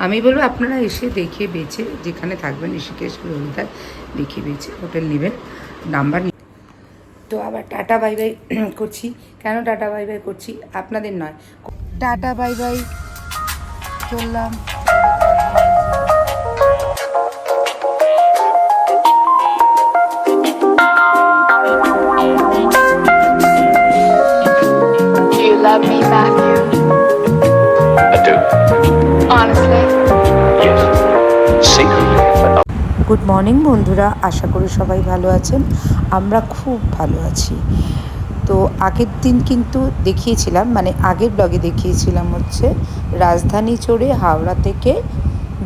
আমি বলবো আপনারা এসে দেখে বেছে যেখানে থাকবেন ঋষিকেশ হরিদ্বার দেখে বেছে হোটেল নেবেন, নাম্বার। তো আবার টাটা বাই বাই করছি। কেন টাটা বাই বাই করছি? আপনাদের নয়, টাটা বাই বাই চললাম। Love me, Matthew? I do. Honestly? Yes. Secretly, but not. Good morning বন্ধুরা, আশা করি সবাই ভালো আছেন। আমরা খুব ভালো আছি। তো আগের দিন কিন্তু দেখিয়েছিলাম, মানে আগের ব্লগে দেখিয়েছিলাম হচ্ছে রাজধানী চড়ে হাওড়া থেকে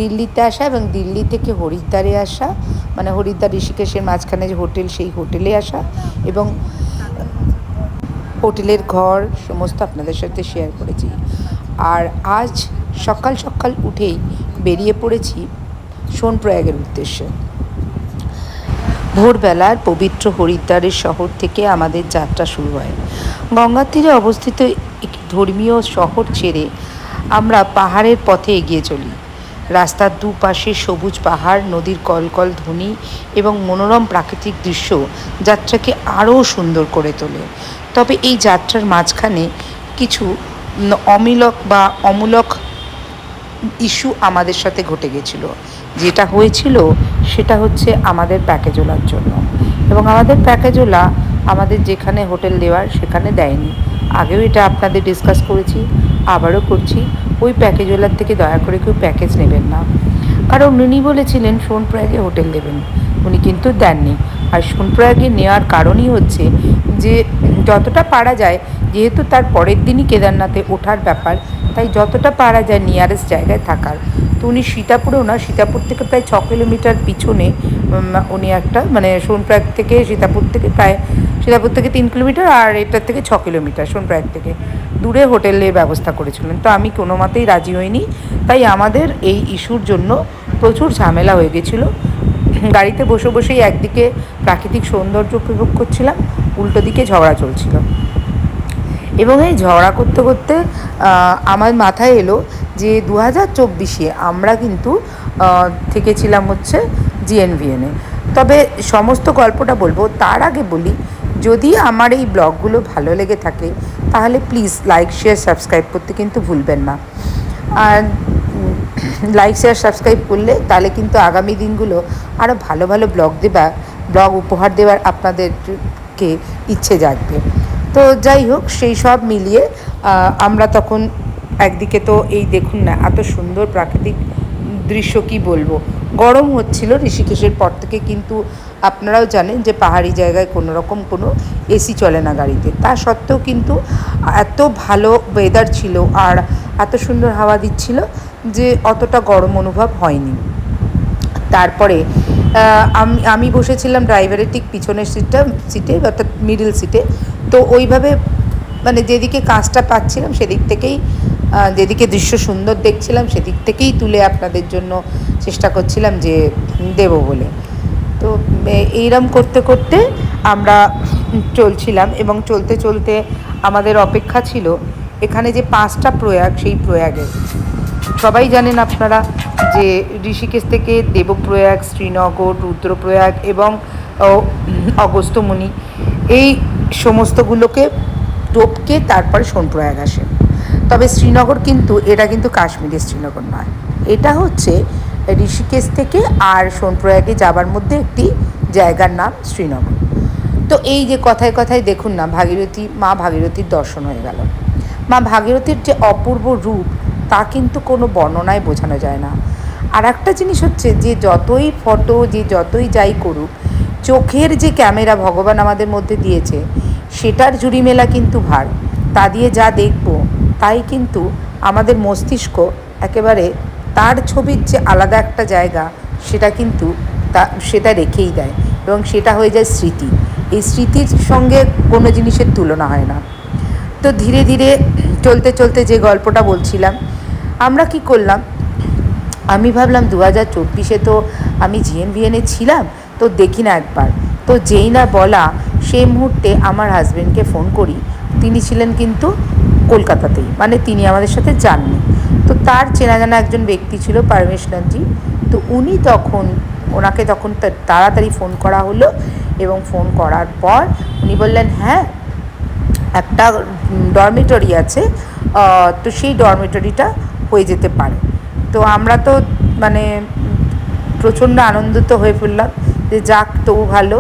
দিল্লিতে আসা এবং দিল্লি থেকে হরিদ্বারে আসা, মানে হরিদ্বার ঋষিকেশের মাঝখানে যে হোটেল, সেই হোটেলে আসা এবং হোটেলের ঘর সমস্ত আপনাদের সাথে শেয়ার করেছি। আর আজ সকাল সকাল উঠেই বেরিয়ে পড়েছি সোনপ্রয়াগের উদ্দেশ্যে। ভোরবেলার পবিত্র হরিদ্বারের শহর থেকে আমাদের যাত্রা শুরু হয়। গঙ্গার তীরে অবস্থিত একটি ধর্মীয় শহর ছেড়ে আমরা পাহাড়ের পথে এগিয়ে চলি। রাস্তার দুপাশে সবুজ পাহাড়, নদীর কলকল ধ্বনি এবং মনোরম প্রাকৃতিক দৃশ্য যাত্রাকে আরও সুন্দর করে তোলে। তবে এই যাত্রার মাঝখানে কিছু অমূলক ইস্যু আমাদের সাথে ঘটে গেছিলো। যেটা হয়েছিল সেটা হচ্ছে আমাদের প্যাকেজওয়ালার জন্য, এবং আমাদের প্যাকেজওয়ালা আমাদের যেখানে হোটেল দেওয়ার সেখানে দেয়নি। আগেও এটা আপনাদের ডিসকাস করেছি, আবারও করছি, ওই প্যাকেজওয়ালার থেকে দয়া করে কেউ প্যাকেজ নেবেন না। কারণ উনি বলেছিলেন সোনপ্রয়াগে হোটেল দেবেন, উনি কিন্তু দেননি। আর সোনপ্রয়াগে নেওয়ার কারণই হচ্ছে যে যতটা পারা যায়, যেহেতু তার পরের দিনই কেদারনাথে ওঠার ব্যাপার, তাই যতটা পারা যায় নিয়ারেস্ট জায়গায় থাকার। তো উনি সীতাপুরেও না, সীতাপুর থেকে প্রায় 6 কিলোমিটার পিছনে উনি একটা, মানে সোনপ্রয়াগ থেকে সীতাপুর থেকে প্রায়, সীতাপুর থেকে 3 কিলোমিটার আর এটার থেকে 6 কিলোমিটার সোনপ্রয়াগ থেকে দূরে হোটেলের ব্যবস্থা করেছিলেন। তো আমি কোনো মতেই রাজি হইনি, তাই আমাদের এই ইস্যুর জন্য প্রচুর ঝামেলা হয়ে গেছিলো। গাড়িতে বসে বসেই একদিকে প্রাকৃতিক সৌন্দর্য উপভোগ করছিলাম, উল্টো দিকে ঝগড়া চলছিল। এবং এই ঝগড়া করতে করতে আমার মাথায় এলো যে 2024-এ আমরা কিন্তু থেকেছিলাম হচ্ছে জিএনভিএনে। তবে সমস্ত গল্পটা বলবো, তার আগে বলি, যদি আমার এই ব্লগগুলো ভালো লেগে থাকে তাহলে প্লিজ লাইক শেয়ার সাবস্ক্রাইব করতে কিন্তু ভুলবেন না। আর লাইক শেয়ার সাবস্ক্রাইব করলে তাহলে কিন্তু আগামী দিনগুলো আরও ভালো ভালো ব্লগ উপহার দেওয়ার আপনাদেরকে ইচ্ছে জাগবে। তো যাই হোক, সেই সব মিলিয়ে আমরা তখন একদিকে তো এই দেখুন না, এত সুন্দর প্রাকৃতিক দৃশ্য, কি বলবো। গরম হচ্ছিল ঋষিকেশের পর থেকে, কিন্তু আপনারাও জানেন যে পাহাড়ি জায়গায় কোনো রকম কোনো এসি চলে না গাড়িতে। তা সত্ত্বেও কিন্তু এত ভালো ওয়েদার ছিল আর এত সুন্দর হাওয়া দিচ্ছিল যে অতটা গরম অনুভব হয়নি। তারপরে আমি বসেছিলাম ড্রাইভারের ঠিক পিছনের সিটে অর্থাৎ মিডল সিটে। তো ওইভাবে মানে যেদিকে কাজটা পাচ্ছিলাম সেদিক থেকেই, যেদিকে দৃশ্য সুন্দর দেখছিলাম সেদিক থেকেই তুলে আপনাদের জন্য চেষ্টা করছিলাম যে দেব বলে। তো এইরকম করতে করতে আমরা চলছিলাম, এবং চলতে চলতে আমাদের অপেক্ষা ছিল এখানে যে 5টা প্রয়াগ, সেই প্রয়াগের সবাই জানেন আপনারা যে ঋষিকেশ থেকে দেবপ্রয়াগ, শ্রীনগর, রুদ্রপ্রয়াগ এবং অগস্ত্যমুনি, এই সমস্তগুলোকে টপকে তারপরে সোনপ্রয়াগ আসে। তবে শ্রীনগর কিন্তু, এটা কিন্তু কাশ্মীরের শ্রীনগর নয়, এটা হচ্ছে ঋষিকেশ থেকে আর সোনপ্রয়াগে যাবার মধ্যে একটি জায়গার নাম শ্রীনগর। তো এই যে কথায় কথায় দেখুন না, মা ভাগীরথীর দর্শন হয়ে গেল। মা ভাগীরথীর যে অপূর্ব রূপ তা কিন্তু কোনো বর্ণনায় বোঝানো যায় না। আর একটা জিনিস হচ্ছে যে যতই ফটো, যে যতই যাই করুক, চোখের যে ক্যামেরা ভগবান আমাদের মধ্যে দিয়েছে সেটার ঝুড়ি মেলা কিন্তু ভার। তা দিয়ে যা দেখব তাই কিন্তু আমাদের মস্তিষ্ক একেবারে তার ছবির যে আলাদা একটা জায়গা সেটা কিন্তু সেটা রেখেই দেয়, এবং সেটা হয়ে যায় স্মৃতি। এই স্মৃতির সঙ্গে কোনো জিনিসের তুলনা হয় না। তো ধীরে ধীরে চলতে চলতে যে গল্পটা বলছিলাম, আমরা কি করলাম, আমি ভাবলাম 2024-এ তো আমি জিএনভিএনে ছিলাম, তো দেখি না একবার। তো যেই না বলা সেই মুহূর্তে আমার হাজব্যান্ডকে ফোন করি। তিনি ছিলেন কিন্তু কলকাতাতেই, মানে তিনি আমাদের সাথে যাননি। তো তার চেনা জানা একজন ব্যক্তি ছিল পারমেশনাথজি। তো ওনাকে তখন তাড়াতাড়ি ফোন করা হলো, এবং ফোন করার পর উনি বললেন হ্যাঁ একটা ডরমিটরি আছে, তো সেই ডরমিটরিটা হয়ে যেতে পারে। তো আমরা তো মানে প্রচণ্ড আনন্দিত হয়ে পড়লাম যে যাক তবু ভালো।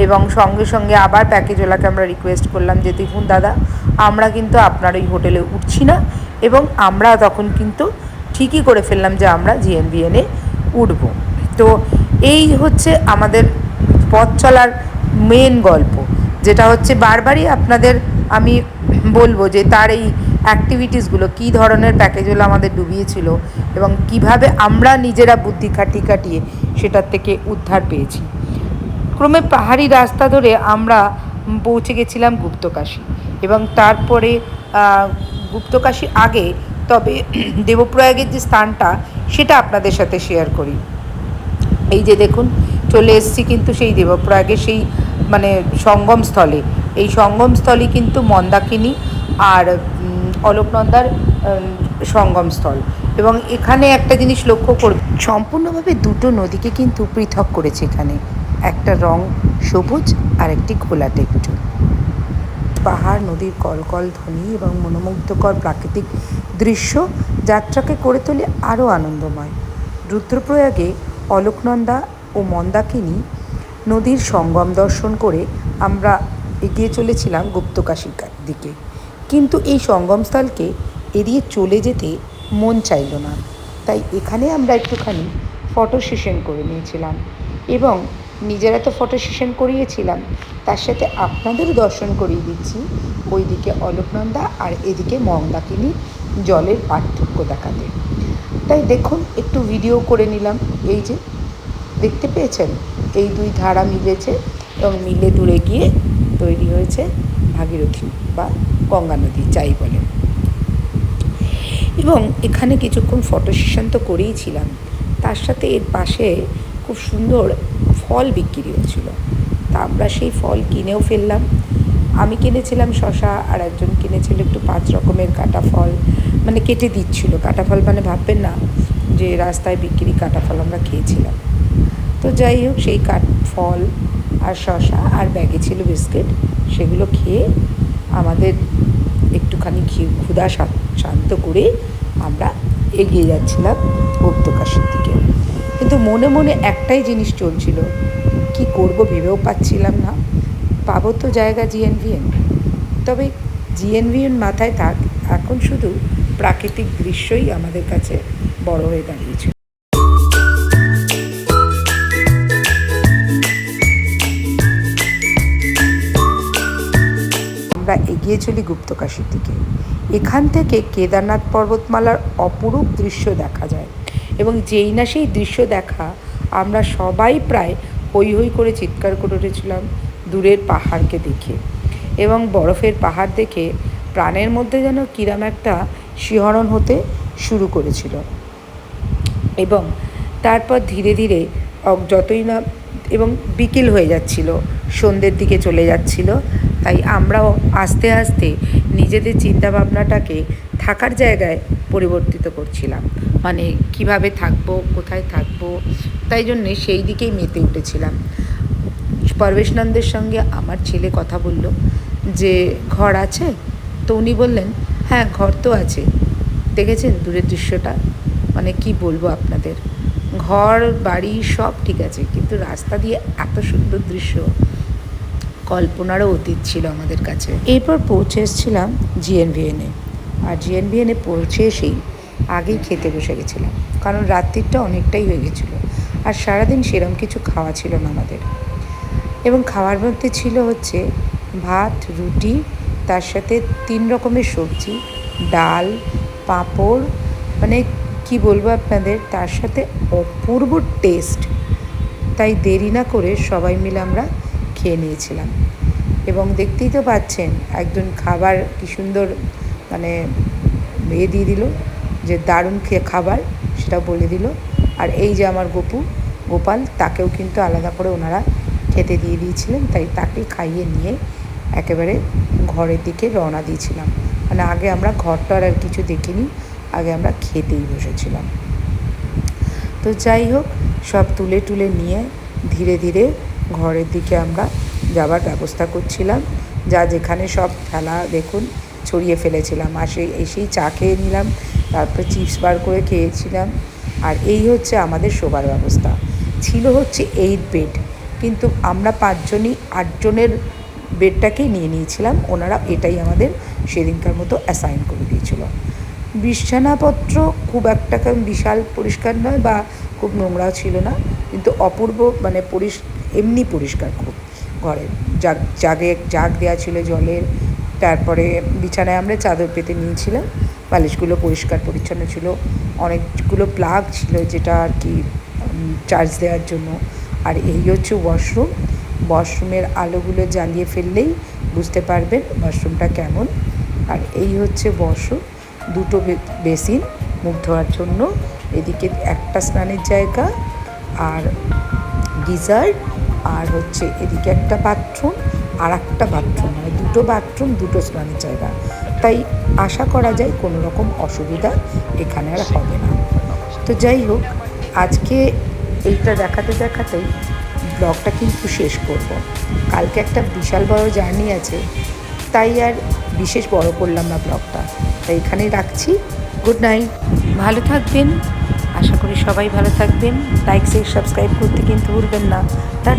এবং সঙ্গে সঙ্গে আবার প্যাকেজওয়ালাকে আমরা রিকোয়েস্ট করলাম যে দেখুন দাদা, আমরা কিন্তু আপনার ওই হোটেলে উঠছি না, এবং আমরা তখন কিন্তু ঠিকই করে ফেললাম যে আমরা জিএনভিএনে উঠবো। তো এই হচ্ছে আমাদের পথ চলার মেন গল্প, যেটা হচ্ছে বারবারই আপনাদের আমি বলবো যে তার এই অ্যাক্টিভিটিসগুলো কী ধরনের প্যাকেজগুলো আমাদের ডুবিয়েছিল, এবং কিভাবে আমরা নিজেরা বুদ্ধি কাটিয়ে সেটার থেকে উদ্ধার পেয়েছি। ক্রমে পাহাড়ি রাস্তা ধরে আমরা পৌঁছে গেছিলাম গুপ্তকাশী, এবং তারপরে গুপ্তকাশী আগে তবে দেবপ্রয়াগের যে স্থানটা সেটা আপনাদের সাথে শেয়ার করি। এই যে দেখুন চলে এসেছি কিন্তু সেই দেবপ্রয়াগের সেই মানে সঙ্গমস্থলে। এই সঙ্গমস্থলই কিন্তু মন্দাকিনী আর অলোকনন্দার সঙ্গমস্থল। এবং এখানে একটা জিনিস লক্ষ্য করব, সম্পূর্ণভাবে দুটো নদীকে কিন্তু পৃথক করেছে এখানে, একটা রং সবুজ আর একটি ঘোলাটে একটু। পাহাড়, নদীর কলকল ধ্বনি এবং মনোমুগ্ধকর প্রাকৃতিক দৃশ্য যাত্রাকে করে তোলে আরও আনন্দময়। রুদ্রপ্রয়াগে অলোকনন্দা ও মন্দাকিনী নদীর সঙ্গম দর্শন করে আমরা এগিয়ে চলেছিলাম গুপ্তকাশীর দিকে। কিন্তু এই সঙ্গমস্থলকে এড়িয়ে চলে যেতে মন চাইল না, তাই এখানে আমরা একটুখানি ফটো সেশন করে নিয়েছিলাম, এবং নিজেরা তো ফটো সেশন করিয়েছিলাম, তার সাথে আপনাদেরও দর্শন করিয়ে দিচ্ছি ওইদিকে অলোকনন্দা আর এদিকে মন্দাকিনী জলের পার্থক্য দেখাতে। তাই দেখুন একটু ভিডিও করে নিলাম। এই যে দেখতে পেয়েছেন এই দুই ধারা মিলেছে, এবং মিলে দূরে গিয়ে তৈরি হয়েছে ভাগীরথী বা গঙ্গা নদী যাই বলে। এবং এখানে কিছুক্ষণ ফটো সেশন তো করেইছিলাম, তার সাথে এর পাশে খুব সুন্দর ফল বিক্রি হচ্ছিল, তা আমরা সেই ফল কিনেও ফেললাম। আমি কিনেছিলাম শশা, আর একজন কিনেছিল একটু 5 রকমের কাটা ফল, মানে কেটে দিচ্ছিল। কাটা ফল মানে ভাববেন না যে রাস্তায় বিক্রি কাটা ফল আমরা খেয়েছিলাম। তো যাই হোক, সেই ফল আর শশা আর ব্যাগে ছিল বিস্কিট, সেগুলো খেয়ে আমাদের একটুখানি ক্ষুধা শান্ত করে আমরা এগিয়ে যাচ্ছিলাম গুপ্তকাশীর দিকে। কিন্তু মনে মনে একটাই জিনিস চলছিল, কি করব ভেবেও পাচ্ছিলাম না। পাবো তো জায়গা জিএনভিএন, তবে জিএনভিএন মাথায় থাক, এখন শুধু প্রাকৃতিক দৃশ্যই আমাদের কাছে বড় হয়ে দাঁড়িয়েছে। আমরা এগিয়ে চলি গুপ্তকাশীর দিকে। এখান থেকে কেদারনাথ পর্বতমালার অপরূপ দৃশ্য দেখা যায়, এবং যেই না সেই দৃশ্য দেখা আমরা সবাই প্রায় হৈ হৈ করে চিৎকার করে উঠেছিলাম দূরের পাহাড়কে দেখে। এবং বরফের পাহাড় দেখে প্রাণের মধ্যে যেন কিরম একটা শিহরণ হতে শুরু করেছিল। এবং তারপর ধীরে ধীরে যতই না, এবং বিকেল হয়ে যাচ্ছিল, সন্ধ্যের দিকে চলে যাচ্ছিল, তাই আমরাও আস্তে আস্তে নিজেদের চিন্তাভাবনাটাকে থাকার জায়গায় পরিবর্তিত করছিলাম, মানে কিভাবে থাকবো, কোথায় থাকবো, তাই জন্যে সেই দিকেই মেতে উঠেছিলাম। পরবেশনন্দের সঙ্গে আমার ছেলে কথা বলল যে ঘর আছে, তো উনি বললেন হ্যাঁ ঘর তো আছে, দেখেছেন দূরের দৃশ্যটা, মানে কি বলবো আপনাদের, ঘর বাড়ি সব ঠিক আছে, কিন্তু রাস্তা দিয়ে এত সুন্দর দৃশ্য কল্পনারও অতীত ছিল আমাদের কাছে। এরপর পৌঁছে এসেছিলাম জিএনভিএনে, আর জিএনভিএনে পৌঁছে এসেই আগেই খেতে বসে গেছিলাম, কারণ রাত্রিটা অনেকটাই হয়ে গেছিলো, আর সারাদিন সেরম কিছু খাওয়া ছিল না আমাদের। এবং খাওয়ার মধ্যে ছিল হচ্ছে ভাত, রুটি, তার সাথে 3 রকমের সবজি, ডাল, পাঁপড়, মানে কি বলবো আপনাদের, তার সাথে অপূর্ব টেস্ট। তাই দেরি না করে সবাই মিলে আমরা খেয়ে নিয়েছিলাম। এবং দেখতেই তো পাচ্ছেন একজন খাবার কি সুন্দর মানে দিয়ে দিল, যে দারুণ খাবার সেটা বলে দিল। আর এই যে আমার গোপাল, তাকেও কিন্তু আলাদা করে ওনারা খেতে দিয়ে দিয়েছিলেন, তাই তাকে খাইয়ে নিয়ে একেবারে ঘরের দিকে রওনা দিয়েছিলাম। মানে আগে আমরা ঘরটার আর কিছু দেখিনি, আগে আমরা খেতেই বসেছিলাম। তো যাই হোক, সব তুলে টুলে নিয়ে ধীরে ধীরে ঘরের দিকে আমরা যাবার ব্যবস্থা করছিলাম। যা যেখানে সব ফেলা দেখুন ছড়িয়ে ফেলেছিলাম, আর এসেই চা খেয়ে নিলাম, তারপরে চিপস বার করে খেয়েছিলাম। আর এই হচ্ছে আমাদের শোবার ব্যবস্থা। ছিল হচ্ছে 8 বেড, কিন্তু আমরা 5 জনই 8 জনের বেডটাকেই নিয়ে নিয়েছিলাম। ওনারা এটাই আমাদের সেদিনকার মতো অ্যাসাইন করে দিয়েছিল। বিছানাপত্র খুব একটা বিশাল পরিষ্কার নয় বা খুব নোংরাও ছিল না, কিন্তু অপূর্ব মানে এমনি পরিষ্কার খুব। ঘরে জাগ দেওয়া ছিল জলের, তারপরে বিছানায় আমরা চাদর পেতে নিয়েছিলাম, বালিশগুলো পরিষ্কার পরিচ্ছন্ন ছিল, অনেকগুলো প্লাগ ছিল যেটা আর কি চার্জ দেওয়ার জন্য। আর এই হচ্ছে ওয়াশরুমের আলোগুলো জ্বালিয়ে ফেললেই বুঝতে পারবেন ওয়াশরুমটা কেমন। আর এই হচ্ছে ওয়াশরুম, 2টো বেসিন মুখ ধোয়ার জন্য, এদিকে একটা স্নানের জায়গা আর গিজার, আর হচ্ছে এদিকে একটা বাথরুম আর একটা বাথরুম, মানে 2টো বাথরুম 2টো স্নানের জায়গা। তাই আশা করা যায় কোনো রকম অসুবিধা এখানে আর হবে না। তো যাই হোক, আজকে এইটা দেখাতে দেখাতেই ব্লগটা কিন্তু শেষ করব। কালকে একটা বিশাল বড় জার্নি আছে, তাই আর বিশেষ বড় করলাম না ব্লগটা, তাই এখানেই রাখছি। গুড নাইট, ভালো থাকবেন, আশা করি সবাই ভালো থাকবেন। লাইক শেয়ার সাবস্ক্রাইব করতে কিন্তু ভুলবেন না। টাটা।